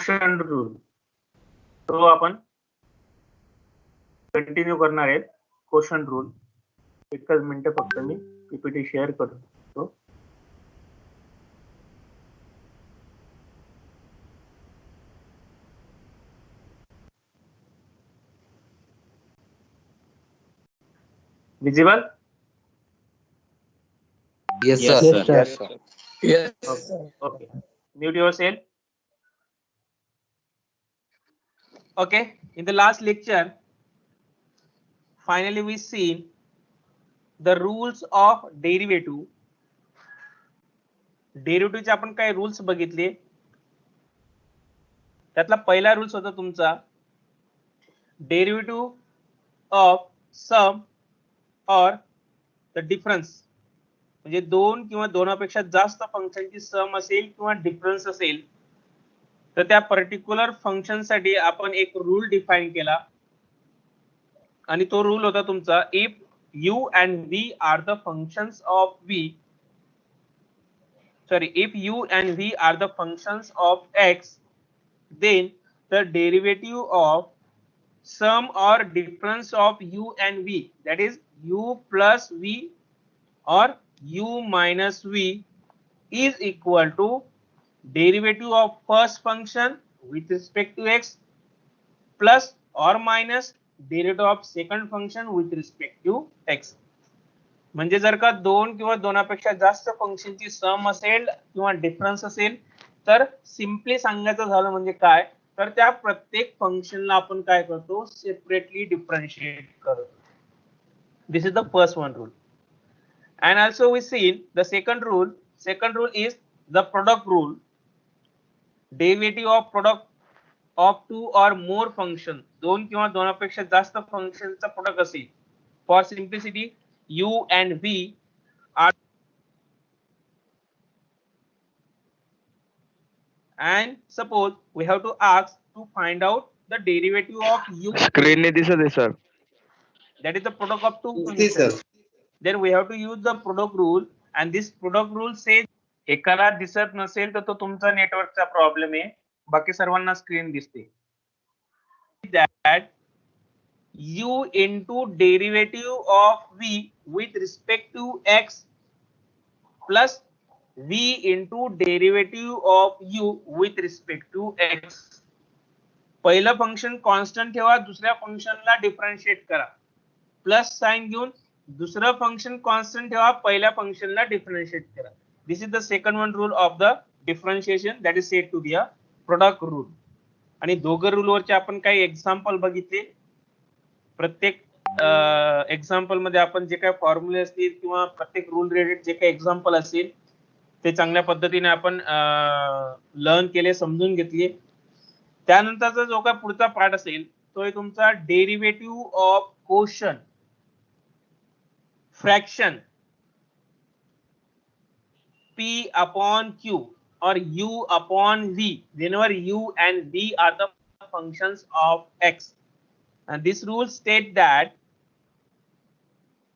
Quotient rule तो आपण continue करणार आहे. क्वोशंट रूल एकच मिनिट फक्त मी पीपीटी शेअर करतो. Visible? Yes, sir. Yes, sir. Yes. Okay. Mute yourself. Okay. In the last lecture, finally we seen the rules of derivative. डेरिव्हेटिव्हचे आपण काय rules बघितले. त्यातला पहिला रूल्स होता तुमचा डेरिव्हेटिव्ह ऑफ सम और द डिफरन्स. म्हणजे दोन किंवा दोनापेक्षा जास्त फंक्शनची सम असेल किंवा डिफरन्स असेल तर त्या पर्टिक्युलर फंक्शन साठी आपण एक रूल डिफाइन केला आणि तो रूल होता तुमचा if u and v are the functions of v, sorry, if u and v are the functions of x, then the derivative of sum or difference of u and v, that is u plus v or u minus v, is equal to derivative of first function with respect to x plus or minus derivative of second function with respect to x. म्हणजे जर का दोन किंवा दोनापेक्षा जास्त फंक्शनची सम असेल किंवा difference असेल तर सिम्पली सांगायचं झालं म्हणजे काय तर त्या प्रत्येक फंक्शनला आपण काय करतो सेपरेटली डिफरन्शिएट करतो. This is the first one rule. And also we seen the second rule. Second rule is the product rule. Derivative of product of two or more function. दोन किंवा दोनापेक्षा जास्त फंक्शनचा प्रोडक्ट असेल. For simplicity, u and v are, and suppose we have to ask to find out the derivative of u. Screen ने दिसत आहे sir. That is the product of two Yes, sir. functions. Then we have to use the product rule, and this product rule says एकाला दिसत नसेल तर तो तुमचा नेटवर्कचा प्रॉब्लेम आहे. बाकी सर्वांना स्क्रीन दिसते. That u into derivative of v with respect to x plus v into derivative of u with respect to x. पहिलं फंक्शन कॉन्स्टंट ठेवा, दुसऱ्या फंक्शनला डिफरन्शिएट करा. प्लस साइन घेऊन दुसरं फंक्शन कॉन्स्टंट ठेवा, पहिल्या फंक्शनला डिफरन्शिएट करा. This is the second one rule of the differentiation, that is said to be a product rule. आणि दोघं रूलवरचे आपण काही एक्झाम्पल बघितले. प्रत्येक एक्झाम्पल मध्ये आपण जे काही फॉर्म्युले असतील किंवा प्रत्येक रूल रिलेटेड जे काही एक्झाम्पल असतील ते चांगल्या पद्धतीने आपण लर्न केले, समजून घेतले. त्यानंतरचा जो काही पुढचा पार्ट असेल तो आहे तुमचा derivative of quotient, fraction p upon q or u upon v whenever u and v are the functions of x. And this rule states that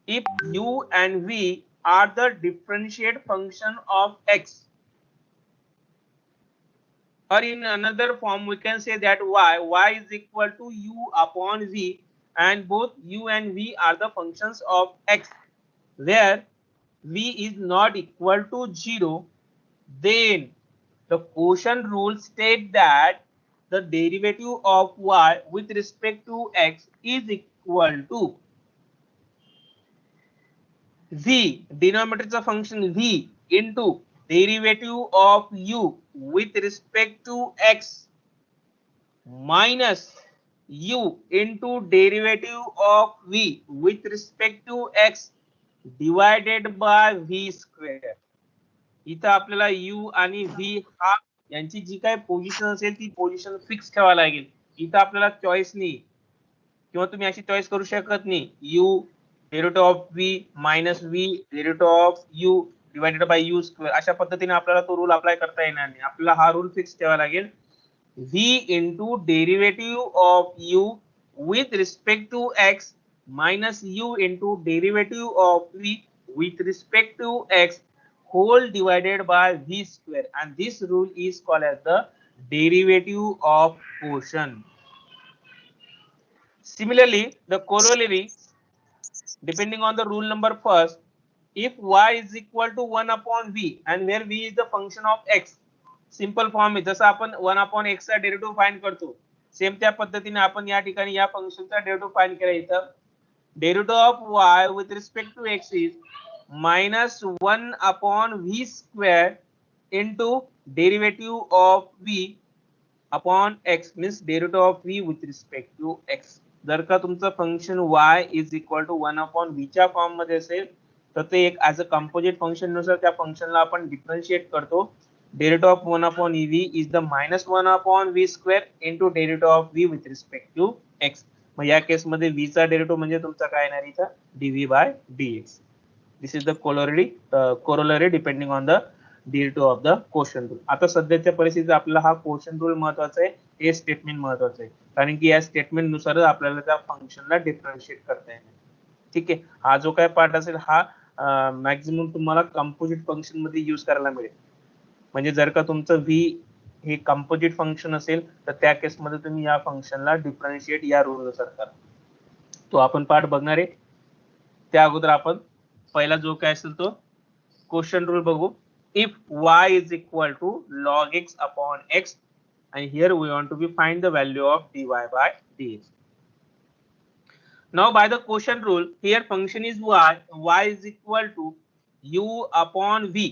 if u and v are the differentiate function of x, or in another form we can say that y is equal to u upon v and both u and v are the functions of x, where v is not equal to 0, then the quotient rule states that the derivative of y with respect to x is equal to v, denominator function v, into derivative of u with respect to x minus u into derivative of v with respect to x divided by v square. इथं आपल्याला u आणि v हा यांची जी काही position असेल ती position fix ठेवावी लागेल. इथं आपल्याला चॉईस नाही किंवा तुम्ही अशी चॉईस करू शकत नाही u derivative of v minus v derivative of u divided by u square. अशा पद्धतीने आपल्याला तो रूल अप्लाय करता येणार नाही. आपल्याला हा रूल फिक्स ठेवावा लागेल v into derivative of u with respect to x minus u into derivative of v with respect to x whole divided by v square, and this rule is called as the derivative of quotient. Similarly, the corollary, depending on the rule number first, if y is equal to 1 upon v and where v is the function of x, simple form आहे. जसं आपण 1 upon x चा derivative find करतो, same त्या पद्धतीने आपण या ठिकाणी या फंक्शनचा डेरिव्हेटिव्ह फाइंड केला. इथं derivative of y with respect to x is -1 upon v square into derivative of v upon x, means derivative of v with respect to x. जर का तुमचं function y is equal to 1 upon v च्या form मध्ये असेल तर ते एक as a composite function नुसार त्या फंक्शनला आपण डिफरन्शिएट करतो. Derivative of 1 upon v is the -1 upon v square into derivative of v with respect to x. मग या केस मध्ये v चा डेरिव्हेटिव्ह म्हणजे तुमचा काय येणार इथं dv/dx. This is the corollary depending on the derivative of the quotient rule. आता सध्याच्या परिस्थितीत आपल्याला हा क्वोशंट रूल महत्वाचा आहे, हे स्टेटमेंट महत्वाचं आहे, कारण की या स्टेटमेंट नुसारच आपल्याला त्या फंक्शनला डिफरन्शिएट करता येणार. ठीक आहे. हा जो काय पार्ट असेल हा मॅक्झिमम तुम्हाला कंपोजिट फंक्शन मध्ये यूज करायला मिळेल. म्हणजे जर का तुमचं v हे कंपोजिट फंक्शन असेल तर त्या केसमध्ये तुम्ही या फंक्शनला डिफरन्शिएट या रूल नुसार करा. तो आपण पार्ट बघणार आहे. त्या अगोदर आपण पहिला जो काय असेल तो क्वोशंट रूल बघू. If y is equal to log x upon x, and here we want to find the value of dy/dx. Now by the quotient rule, here function is y is equal to u upon v.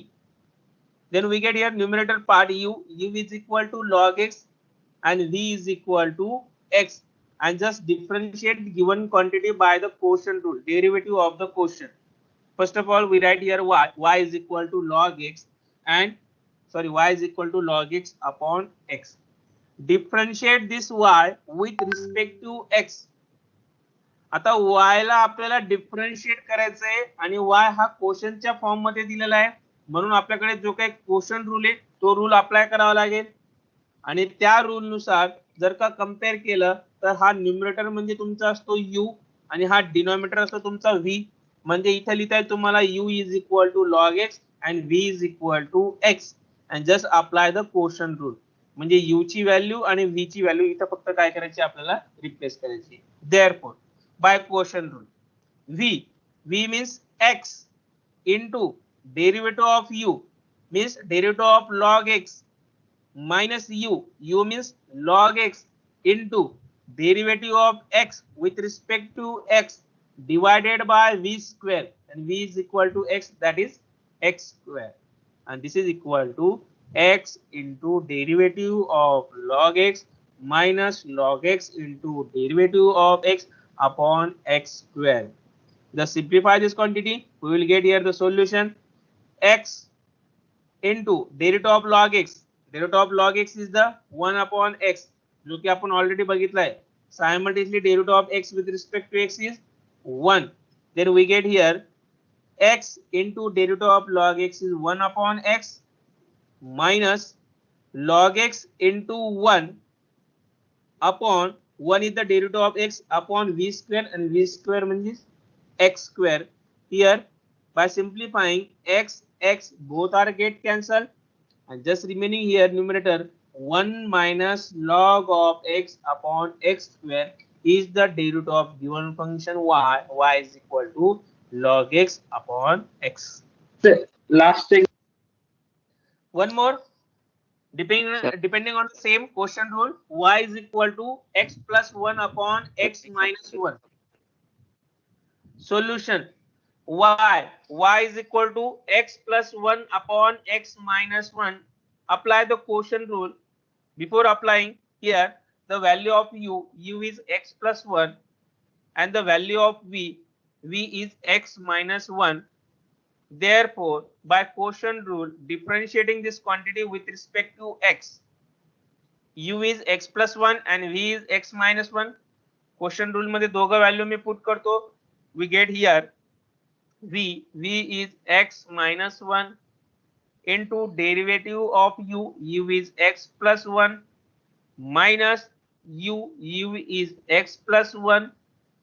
Then we get here numerator part u is equal to log x and v is equal to x, and just differentiate given quantity by the quotient rule, derivative of the quotient. First of all, we write here y is equal to log x and y is equal to log x upon x. Differentiate this y with respect to x. आता y ला आपल्याला differentiate करायचं आहे आणि y हा क्वोशंटच्या form मध्ये दिलेला आहे, म्हणून आपल्याकडे जो काही क्वोशंट रूल आहे तो रूल अप्लाय करावा लागेल. आणि त्या रूल नुसार जर का कंपेअर केलं तर हा न्यूमरेटर म्हणजे तुमचा असतो u आणि हा डिनॉमिनेटर असतो तुमचा v. म्हणजे इथे लिहिता येईल तुम्हाला u is equal to log x and v is equal to x, and just apply the quotient rule. म्हणजे u ची व्हॅल्यू आणि v ची व्हॅल्यू इथं फक्त काय करायची आपल्याला रिप्लेस करायची. Therefore by quotient rule v means x into derivative of u means derivative of log x minus u means log x into derivative of x with respect to x divided by v square, and v is equal to x, that is x square, and this is equal to x into derivative of log x minus log x into derivative of x upon x square. Just simplify this quantity, we will get here the solution. X into derivative of log x, derivative of log x is the 1 upon x, जो की आपण already बघितलाय. Simultaneously derivative of x with respect to x is 1. Then we get here x into derivative of log x is 1 upon x minus log x into 1 upon 1 is the derivative of x upon v square, and v square means x square. Here by simplifying x both are get cancelled, and just remaining here numerator 1 minus log of x upon x square is the derivative of given function y is equal to log x upon x. Last thing. One more, depending on the same quotient rule, y is equal to x plus 1 upon x minus 1. Solution y is equal to x plus 1 upon x minus 1. Apply the quotient rule. Before applying, here the value of u is x plus 1, and the value of v is x minus 1. Therefore, by quotient rule, differentiating this quantity with respect to x, u is x plus 1 and v is x minus 1. Quotient rule मध्ये दोघं value me put करतो. We get here v is x minus 1 into derivative of u is x plus 1 minus u is x plus 1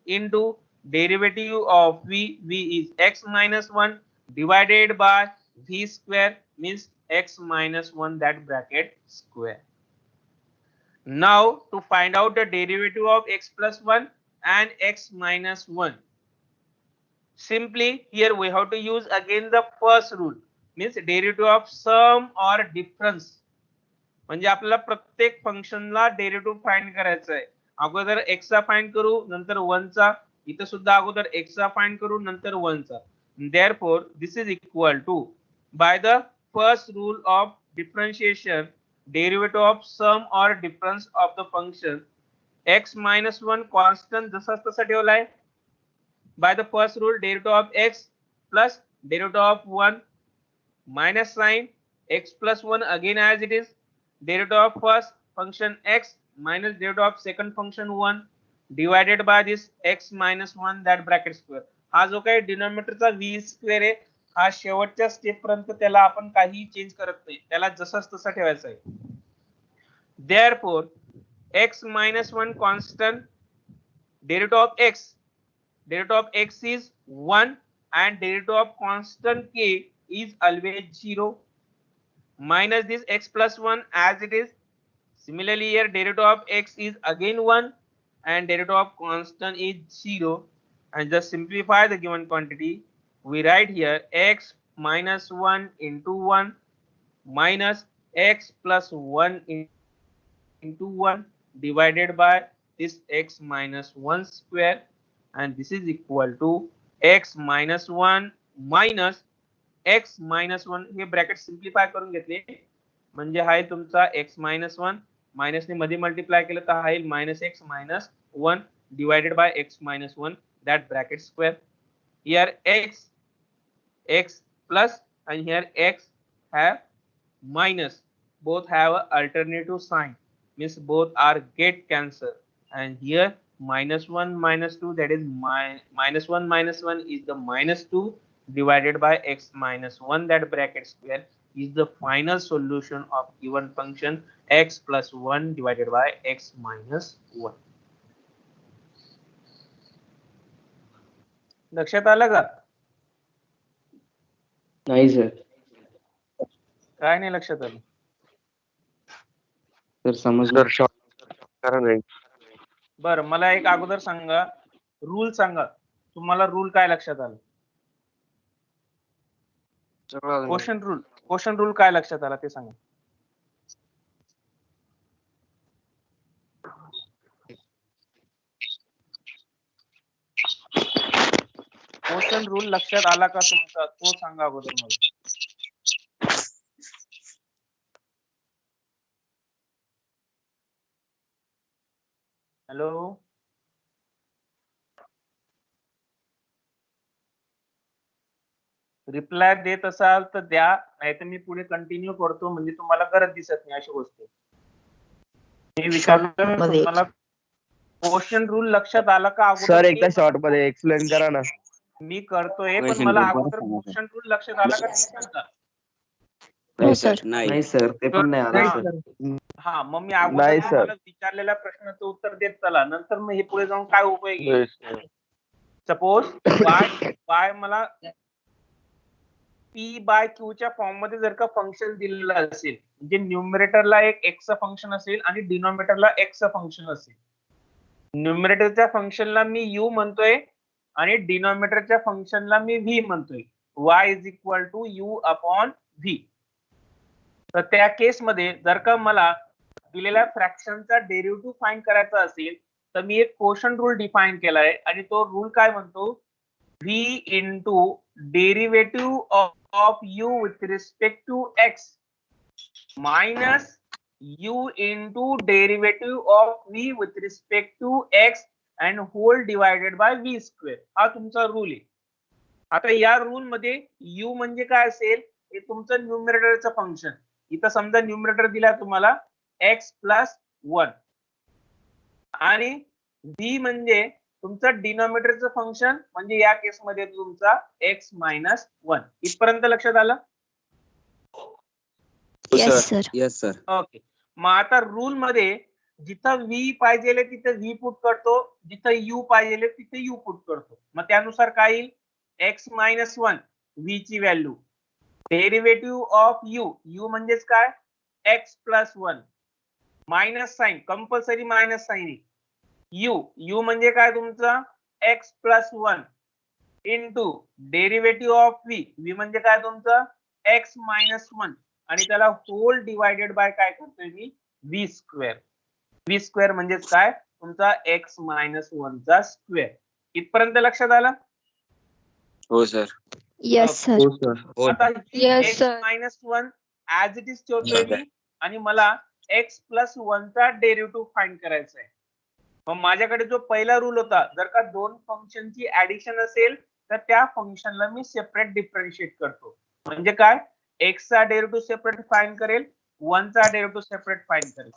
into derivative of v is x minus 1 divided by v square means x minus 1 that bracket square. Now to find out the derivative of x plus 1 and x minus 1. Simply here we have to use again the first rule, means derivative of sum or difference. म्हणजे आपल्याला प्रत्येक फंक्शनला derivative find करायचा आहे. अगोदर x चा find करू, नंतर 1 चा. इथं सुद्धा अगोदर x चा फाइंड करू, नंतर 1 चा. Therefore this is equal to, by the first rule of differentiation, derivative of sum or difference of the function x minus 1 constant जसा तसा ठेवलाय. By the first rule, derivative of x plus derivative of 1 minus sign x plus 1 again as it is, derivative of first function x minus derivative of second function 1 divided by this x minus 1 that bracket square. हा जो काही डिनॉमिनेटरचा v square आहे, हा शेवटच्या step पर्यंत त्याला आपण काही चेंज करत नाही, त्याला जसाच तसा ठेवायचा आहे. Therefore x minus 1 constant, derivative of x is 1 and derivative of constant k is always 0, minus this x plus 1 as it is. Similarly here derivative of x is again 1 and derivative of constant is 0, and just simplify the given quantity. We write here x minus 1 into 1 minus x plus 1 into 1 divided by this x minus 1 square, and this is equal to x minus 1 minus x minus 1. Hey bracket simplify करून घेतले म्हणजे हा आहे तुमचा x minus 1 minus ने मध्ये multiply केलं तर हा येईल minus x minus 1 divided by x minus 1 that bracket square. Here x plus and here x have minus, both have a alternative sign, means both are get cancelled, and here minus 1 minus 2, that is minus 1 minus 1 is the minus 2 divided by x minus 1 that bracket square is the final solution of given function x plus 1 divided by x minus 1. लक्षात आलं का? नाही sir. काय नाही लक्षात आलं? Sir समजलं. बरं मला एक अगोदर सांगा, रूल सांगा, तुम्हाला रूल काय लक्षात आलं? क्वेश्चन रूल काय लक्षात आला ते सांगा. क्वेश्चन रूल लक्षात आला का तुमचा, तो सांगा अगोदर मला. हॅलो रिप्लाय देत असाल तर द्या, नाहीतर मी पुढे कंटिन्यू करतो, म्हणजे तुम्हाला गरज दिसत नाही अशी गोष्ट. मी विचारलं तुम्हाला क्वेश्चन रूल लक्षात आला का अगोदर? सर एकदा शॉर्ट मध्ये एक्सप्लेन करा ना. मी करतोय पण मला अगोदर क्वेश्चन रूल लक्षात आला का ते सांगा. नाही सर ते पण नाही आलं सर. हा मग मी अगोदर तुम्हाला विचारलेल्या प्रश्नाचं उत्तर देत चला, नंतर मग हे पुढे जाऊन काय उपयोगी. सपोज बाय मला p बाय q च्या फॉर्म मध्ये जर का फंक्शन दिलेलं असेल, म्हणजे न्यूमरेटरला एक x चं फंक्शन असेल आणि डिनॉमिनेटरला x चं फंक्शन असेल. न्यूमरेटरच्या फंक्शनला मी u म्हणतोय आणि डिनॉमिनेटरच्या फंक्शनला मी v म्हणतोय. y is equal to u upon v. तर त्या केस मध्ये जर का मला दिलेल्या फ्रॅक्शनचा डेरिव्हेटिव्ह फाइंड करायचा असेल तर मी एक क्वोशंट रूल डिफाइन केलाय आणि तो रूल काय म्हणतो, v into derivative of u with respect to x minus u into derivative of v with respect to x and whole divided by v square. हा तुमचा रूल आहे. आता या रूल मध्ये u म्हणजे काय असेल, हे तुमचं न्यूमरेटरचं फंक्शन. इथं समजा न्यूमरेटर दिला तुम्हाला x प्लस 1 आणि v म्हणजे तुमचं डिनॉमिनेटरचं फंक्शन, म्हणजे या केस मध्ये तुमचा x मायनस 1. इथपर्यंत लक्षात आलं? Yes sir. ओके. मग आता रूल मध्ये जिथं v पाहिजे तिथे v पुट करतो, जिथं u पाहिजे तिथे u पुट करतो. मग त्यानुसार काय येईल, x मायनस 1 v ची value derivative of u, u म्हणजेच काय x plus 1 minus sign, compulsory minus sign आहे. यू म्हणजे काय तुमचा x plus 1 into derivative of v म्हणजे काय तुमचं x मायनस 1 आणि त्याला होल डिवायडेड बाय काय करतोय मी v स्क्वेअर. v स्क्वेअर म्हणजे काय तुमचा x मायनस 1 चा स्क्वेअर. इथपर्यंत लक्षात आलं? हो सर. Yes, sir. हो सर. आता Yes, x sir. Minus 1 as it is ठेवतोय मी आणि मला x प्लस 1 चा डेरिव्हेटिव्ह फाइंड करायचा आहे. मग माझ्याकडे जो पहिला रूल होता, जर का दोन फंक्शनची ऍडिशन असेल तर त्या फंक्शनला मी सेपरेट डिफरन्शिएट करतो. म्हणजे काय x चा डेरिव्हेटिव्ह सेपरेट फाइंड करेल, 1 चा डेरिव्हेटिव्ह सेपरेट फाइंड करेल.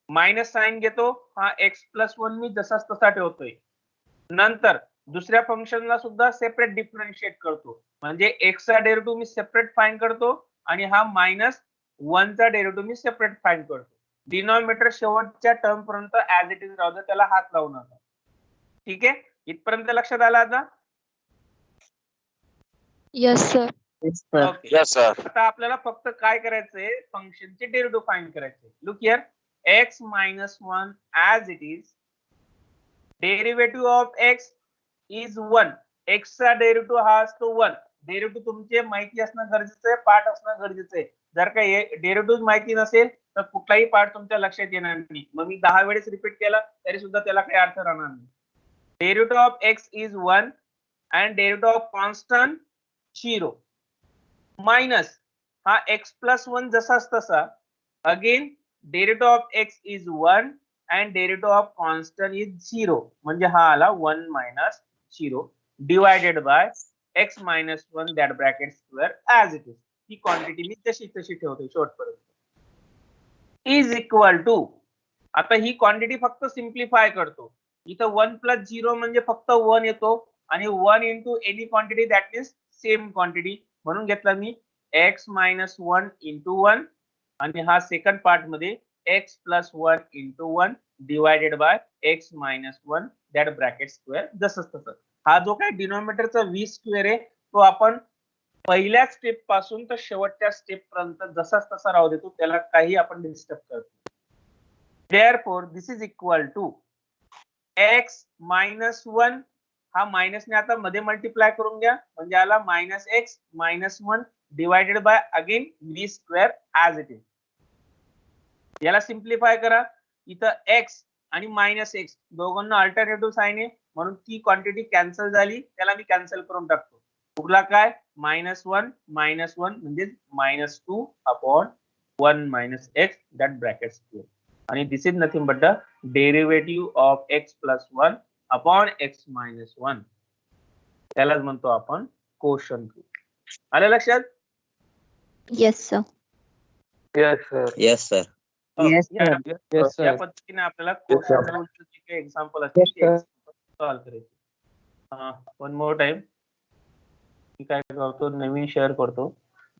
मायनस साइन घेतो, हा x प्लस 1 मी जसाच तसा ठेवतोय. नंतर दुसऱ्या फंक्शनला सुद्धा सेपरेट डिफरन्शिएट करतो. म्हणजे x चा डेरिव्हेटिव्ह मी सेपरेट फाइंड करतो आणि हा मायनस 1 चा डेरिव्हेटिव्ह मी सेपरेट फाइंड करतो. डिनॉमिनेटर शेवटच्या टर्म पर्यंत ऍज इट इज राहू दे, त्याला हात लावू नका. ठीक आहे, इथपर्यंत लक्षात आलं आता? Yes, sir. Okay. Yes, sir. आता आपल्याला फक्त काय करायचंय, फंक्शनचे डेरिव्हेटिव्ह फाइंड करायचे. Look here, x minus 1 as it is, derivative of x is 1. x चा डेरिव्हेटिव्ह हा असतो 1. डेरिव्हेटिव्ह तुमचे माहिती असणं गरजेचं आहे, पार्ट असणं गरजेचं आहे. जर का डेरिव्हेटिव्ह माहिती नसेल तर कुठलाही पार्ट तुमच्या लक्षात येणार नाही. मग मी 10 वेळेस रिपीट केला तरी सुद्धा त्याला काही अर्थ राहणार नाही. Derivative of x is 1 and derivative of constant 0 minus हा x प्लस 1 जसाच तसा. Again derivative of x is 1 and derivative of constant is 0 म्हणजे हा आला 1 minus 0 divided by x minus 1 that bracket square as it is. ही quantity मी तशी ठेवतो शेवटपर्यंत. इज इक्वल टू, आता ही क्वांटिटी फक्त सिम्प्लिफाय करतो. इथं 1 प्लस 0 म्हणजे फक्त 1 येतो आणि 1 into any quantity that is same quantity म्हणून घेतला मी x मायनस 1 इंटू 1 आणि हा सेकंड पार्ट मध्ये x plus 1 into 1 divided by x minus 1 that bracket square जसंच तसं. हा जो काही डिनॉमिनेटरचा v स्क्वेअर आहे तो आपण पहिल्या स्टेप पासून तर शेवटच्या स्टेप पर्यंत जसाच तसा राहू देतो, त्याला काही आपण डिस्टर्ब करतो. Therefore this is equal to x minus 1 हा मायनसने आता मध्ये मल्टिप्लाय करून घ्या म्हणजे आला minus x minus 1 divided bye again v square as it is. याला सिम्प्लिफाय करा. इथं x आणि मायनस x दोघांना अल्टरनेटिव्ह साइन आहे म्हणून ती क्वांटिटी कॅन्सल झाली, त्याला मी कॅन्सल करून टाकतो. उरला काय मायनस 1 म्हणजे minus 2 upon 1 minus x that bracket square आणि this is nothing but the derivative of x plus 1 upon x minus 1. त्यालाच म्हणतो आपण कोशंट रूल. आलं लक्षात? Yes, sir. Yes, sir. Yes, sir. Yes, sir. Yes, sir. या पद्धतीने आपल्याला quotient रूलचं जे काही एक्झाम्पल असते ते सॉल्व्ह करायचे. वन मोर टाइम मी काय करतो, नवीन शेअर करतो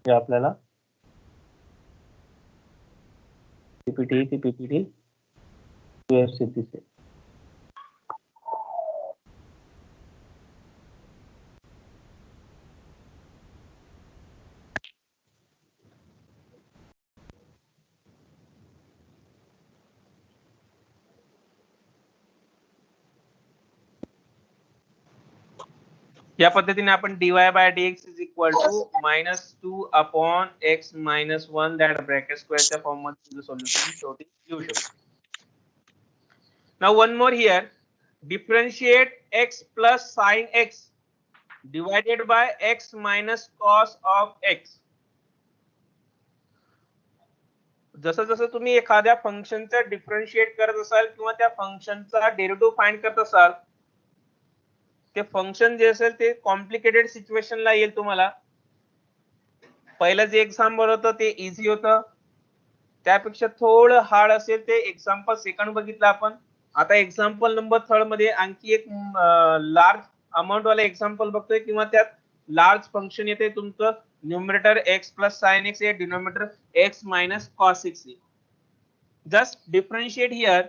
जे आपल्याला पीपीटी व्यवस्थित दिसेल. या पद्धतीने आपण dy by dx is equal to minus 2 upon x minus 1 that bracket स्क्वेअरच्या फॉर्म मध्ये सोल्युशन शेवटी लिहू शकतो. Now one more here, differentiate x plus sine x divided by x minus cos of x. जसं जसं तुम्ही एखाद्या फंक्शनचं डिफरन्शिएट करत असाल किंवा त्या फंक्शनचा डेरिव्हेटिव्ह फाइंड करत असाल, ते फंक्शन जे असेल ते कॉम्प्लिकेटेड सिच्युएशनला येईल तुम्हाला. पहिलं जे एक्झाम्पल होतं ते इझी होतं, त्यापेक्षा थोडं हार्ड असेल ते एक्झाम्पल सेकंड बघितलं आपण. आता एक्झाम्पल नंबर 3 मध्ये आणखी एक लार्ज अमाउंट वाला एक्झाम्पल बघतोय किंवा त्यात लार्ज फंक्शन येते तुमचं numerator x plus sine x आहे, denominator x minus cos x आहे. Just differentiate here.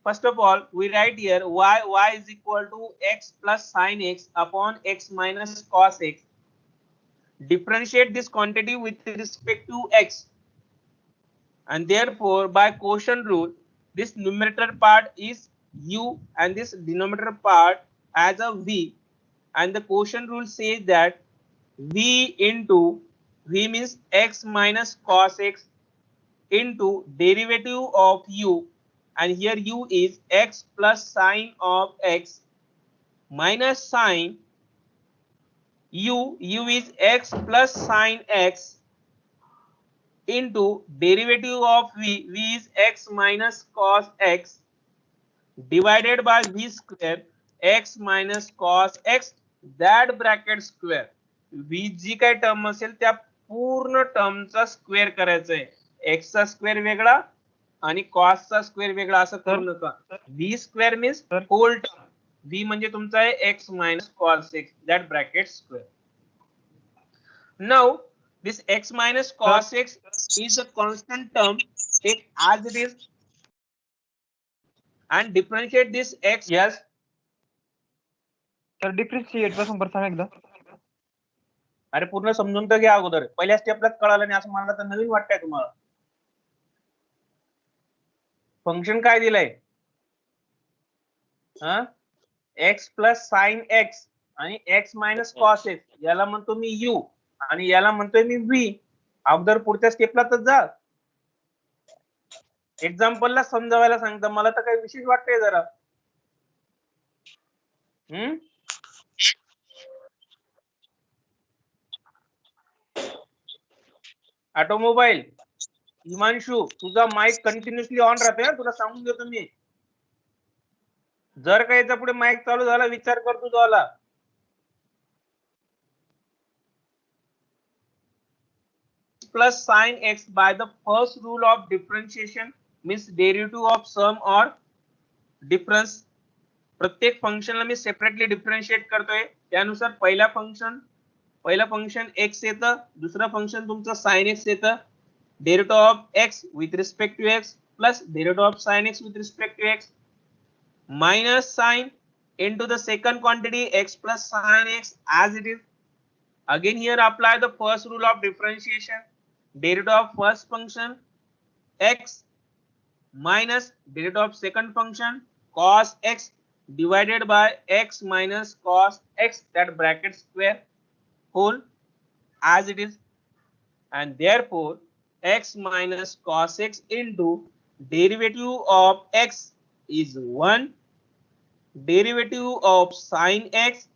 First of all, we write here y is equal to x plus sin x upon x minus cos x. Differentiate this quantity with respect to x. and therefore by quotient rule this numerator part is u and this denominator part as a v, and the quotient rule says that v into v means x minus cos x into derivative of u, and here u is x plus sine of x minus sine u is x plus sine x into derivative of v is x minus cos x divided by v square x minus cos x that bracket square. v जी काय term असेल त्या पूर्ण टर्मचा square करायचा आहे. x चा square वेगळा आणि cos चा स्क्वेअर वेगळा असं करू नका. v square means whole term. v म्हणजे तुमचा आहे x minus cos x that bracket square. Now this x minus cos x is a constant term. Take as it is and differentiate this x. Yes. तर differentiate पासून परत सांग एकदा. अरे पूर्ण समजून तर घ्या अगोदर. पहिल्या स्टेपला कळालं नाही असं मला तर नवीन वाटतंय तुम्हाला. फंक्शन काय दिलंय? x प्लस साइन x आणि x मायनस कॉस x याला म्हणतो मी u आणि याला म्हणतोय मी v. अगोदर पुढच्या स्टेपला तर जा. एक्झाम्पलला समजावायला सांगता मला तर काही विशेष वाटतंय जरा. ऑटोमोबाईल हिमांशु तुझा माईक कंटिन्युअसली ऑन राहतोय, तुला सांगून देतो मी. जर का याचा पुढे माईक चालू झाला विचार कर तुझा आला. Plus sin x by the first rule of differentiation means derivative of sum or difference. प्रत्येक फंक्शनला मी सेपरेटली डिफरन्शिएट करतोय. त्यानुसार पहिला फंक्शन x येतं, दुसरा फंक्शन तुमचं sin x येतं. Derivative of x with respect to x plus derivative of sin x with respect to x minus sin into the second quantity x plus sin x as it is. Again here apply the first rule of differentiation. Derivative of first function x minus derivative of second function cos x divided by x minus cos x that bracket square whole as it is, and therefore x minus cos x into derivative of x is 1, derivative of sin x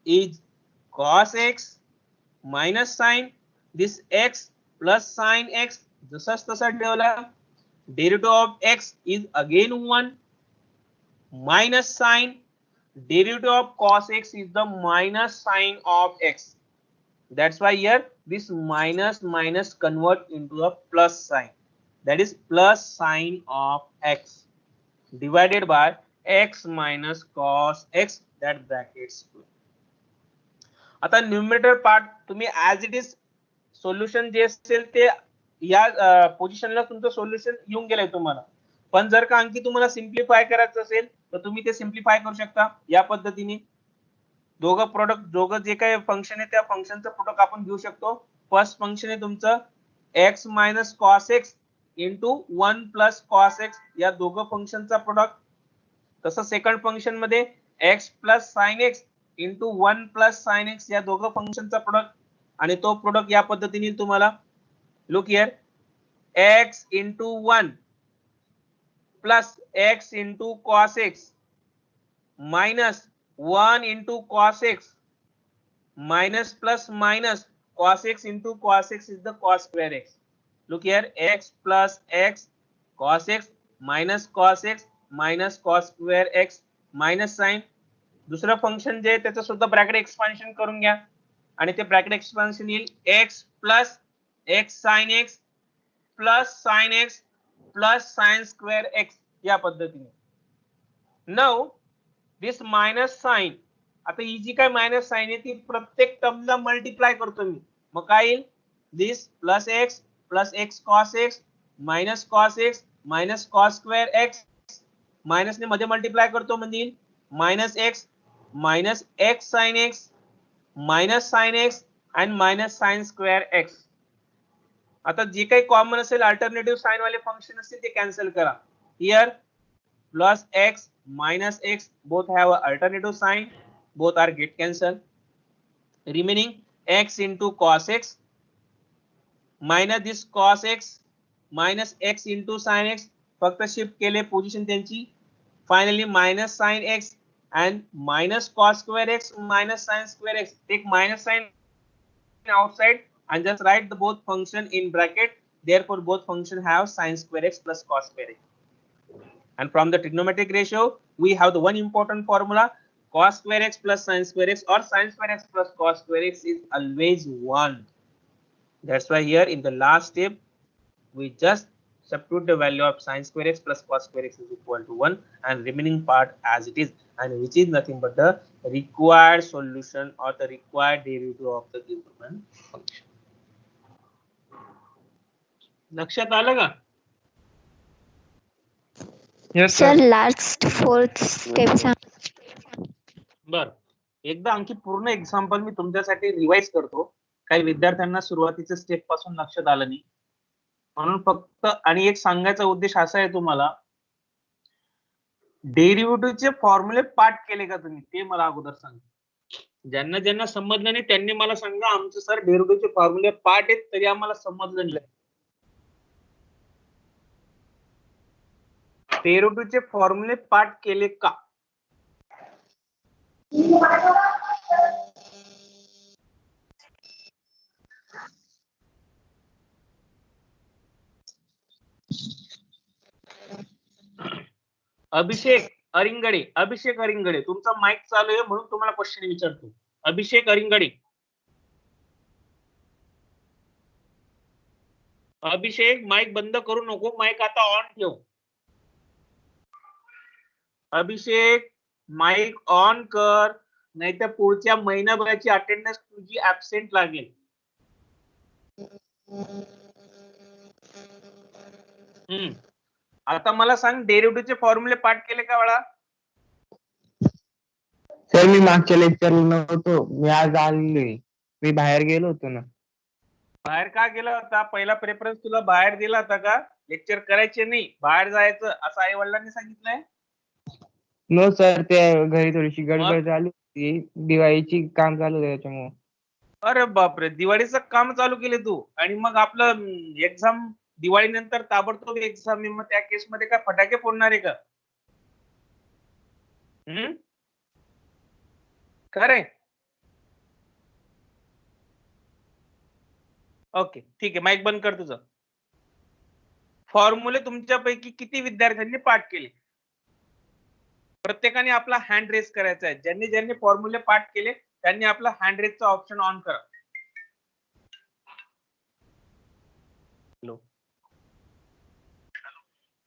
is cos x minus sin this x plus sin x जसाच तसा ठेवला. Derivative of x is again 1 minus sin derivative of cos x is the minus sin of x. That's why here this minus convert into a plus sign. That is plus sin of x divided by x minus cos x that bracket square. आता numerator part तुम्ही as it is solution जे असेल ते या पोझिशनला तुमचं solution येऊन गेलंय तुम्हाला. पण जर का आणखी तुम्हाला सिम्प्लिफाय करायचं असेल तर तुम्ही ते सिम्प्लिफाय करू शकता या पद्धतीने. दोघं जे काही फंक्शन आहे त्या फंक्शनचं प्रोडक्ट आपण घेऊ शकतो. फर्स्ट फंक्शन आहे तुमचं x minus cos x into 1 plus cos x या दोघं फंक्शनचा प्रोडक्ट. तसं सेकंड फंक्शन मध्ये x plus sine x into 1 plus sine x या दोघं फंक्शनचा प्रोडक्ट, आणि तो प्रोडक्ट या पद्धतीने तुम्हाला look here x into 1 plus x into cos x minus 1 into cos x minus plus minus cos x into cos x is the cos square x. Look here x plus x cos x minus cos x minus cos square x minus sin. दुसरं function जे त्याचं सुद्धा bracket expansion करून घ्या आणि ते bracket expansion येईल x plus x sin x plus sin x plus sin square x या पद्धतीने. नाउ दिस मायनस साइन, आता ही जी काय मायनस साइन आहे ती प्रत्येक टर्मला मल्टिप्लाय करतो मी. मग काय येईल this plus x cos x minus cos square x minus ने मध्ये मल्टिप्लाय करतो म्हणजे येईल minus x sine x minus sine x and minus sine square x. आता जे काही कॉमन असेल अल्टरनेटिव्ह साइन वाले फंक्शन असतील ते कॅन्सल करा. Here plus x minus x both have alternative sign, both are get cancel. Remaining x into cos x minus this cos x minus x into sin x, फक्त shift केले position त्यांची. Finally minus sign x and minus cos square x minus sin square x. Take minus sign outside and just write the both function in bracket. Therefore both function have sin square x plus cos square x. And from the trigonometric ratio we have the one important formula, cos square x plus sin square x or sin square x plus cos square x is always 1. That's why here in the last step we just substitute the value of sin square x plus cos square x is equal to 1 and remaining part as it is, and which is nothing but the required solution or the required derivative of the given function. लक्षात आलं का? Yes, Sir, sir. last fourth step सांग. बर, एकदा आणखी पूर्ण example मी तुमच्यासाठी revise करतो. काही विद्यार्थ्यांना सुरुवातीच्या स्टेप पासून लक्षात आलं नाही, म्हणून फक्त. आणि एक सांगायचा उद्देश असा आहे तुम्हाला, डेरिव्हेटिव्हचे फॉर्म्युले पाठ केले का तुम्ही ते मला अगोदर सांगा. ज्यांना ज्यांना समजलं नाही त्यांनी मला सांगा, आमचं सर डेरिव्हेटिव्हचे फॉर्म्युले पाठ आहेत तरी आम्हाला समजलं नाही. डेरिव्हेटिव्हचे फॉर्म्युले पाठ केले का? अभिषेक अरिंगडे, तुमचा माइक चालू आहे म्हणून तुम्हाला क्वेश्चन विचारतो. अभिषेक अरिंगडे, अभिषेक माइक बंद करू नको, माइक आता ऑन ठेव. अभिषेक माइक ऑन कर, नाहीतर पुढच्या महिनाभराची अटेंडन्स तुझी ऍबसेंट लागेल. आता मला सांग, डेरिव्हेटिव्हचे फॉर्म्युले पाठ केले का बाळा? सर मी मागच्या लेक्चरला नव्हतो, मी आज आलोय. मी बाहेर गेलो होतो ना. बाहेर का गेला होता? पहिला प्रेफरन्स तुला बाहेर दिला होता का? लेक्चर करायचे नाही, बाहेर जायचं असं आई वडिलांनी सांगितलंय? नो सर, ते घरी थोडीशी गडबड झाली होती, दिवाळीची काम चालू होतं त्याच्यामुळे. अरे बापरे, दिवाळीचं काम चालू केले तू, आणि मग आपलं एक्झाम दिवाळी नंतर ताबडतोब एक्झाम, मग त्या केस मध्ये काय फटाके फोडणार आहे का? खरंय? ओके ठीक आहे, माईक बंद कर तुझं. फॉर्म्युले तुमच्यापैकी किती विद्यार्थ्यांनी पाठ केले? प्रत्येकाने आपला हँड रेस करायचा आहे. ज्यांनी ज्यांनी फॉर्म्युले पाठ केले त्यांनी आपला हँड रेसचा ऑप्शन ऑन करा. हॅलो,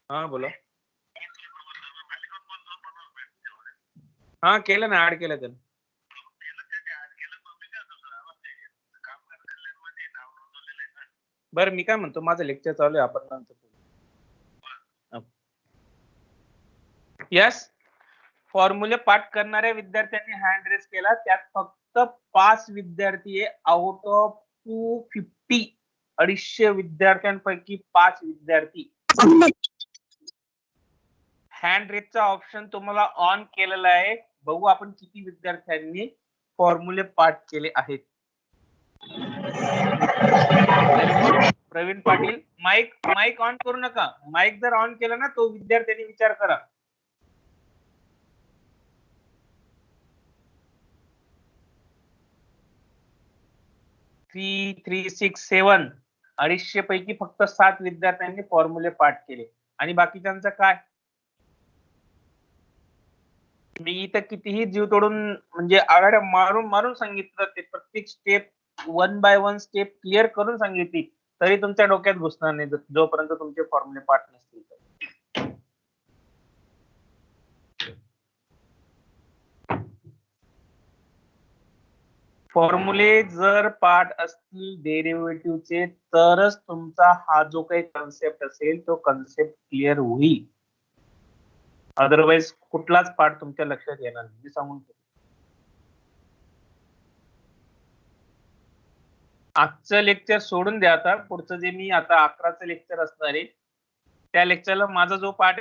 हा बोला. हा केलं ना, ऍड केलं त्यानं. बरं मी काय म्हणतो, माझं लेक्चर चालू आहे, आपण नंतर. यस, फॉर्म्युले पाठ करणाऱ्या विद्यार्थ्यांनी हँड रेस केला. त्यात फक्त 5 विद्यार्थी आहे आउट ऑफ 250. 250 विद्यार्थ्यांपैकी 5 विद्यार्थी हँड रेसचा ऑप्शन तुम्हाला ऑन केलेला आहे. बघू आपण किती विद्यार्थ्यांनी फॉर्म्युले पाठ केले आहेत. प्रवीण पाटील, माईक ऑन करू नका. माईक जर ऑन केला ना, तो विद्यार्थ्यांनी विचार करा. थ्री 3 6 7 250 पैकी फक्त 7 विद्यार्थ्यांनी फॉर्म्युले पाठ केले. आणि बाकीच्यांचं काय? मी इथं कितीही जीव तोडून म्हणजे आघाड्या मारून मारून सांगितलं, ते प्रत्येक स्टेप 1 बाय 1 स्टेप क्लिअर करून सांगितली, तरी तुमच्या डोक्यात घुसणार नाही जोपर्यंत तुमचे फॉर्म्युले पाठ नसतील. फॉर्म्युले जर पाठ असतील डेरिव्हेटिव्हचे तरच तुमचा हा जो काही कन्सेप्ट असेल तो कन्सेप्ट क्लिअर होईल. अदरवाईज कुठलाच पाठ तुमच्या लक्षात येणार नाही, मी सांगून ठेवतो. आजचं लेक्चर सोडून द्या आता. पुढचं जे मी आता 11चं लेक्चर असणार आहे त्या लेक्चरला माझा जो पार्ट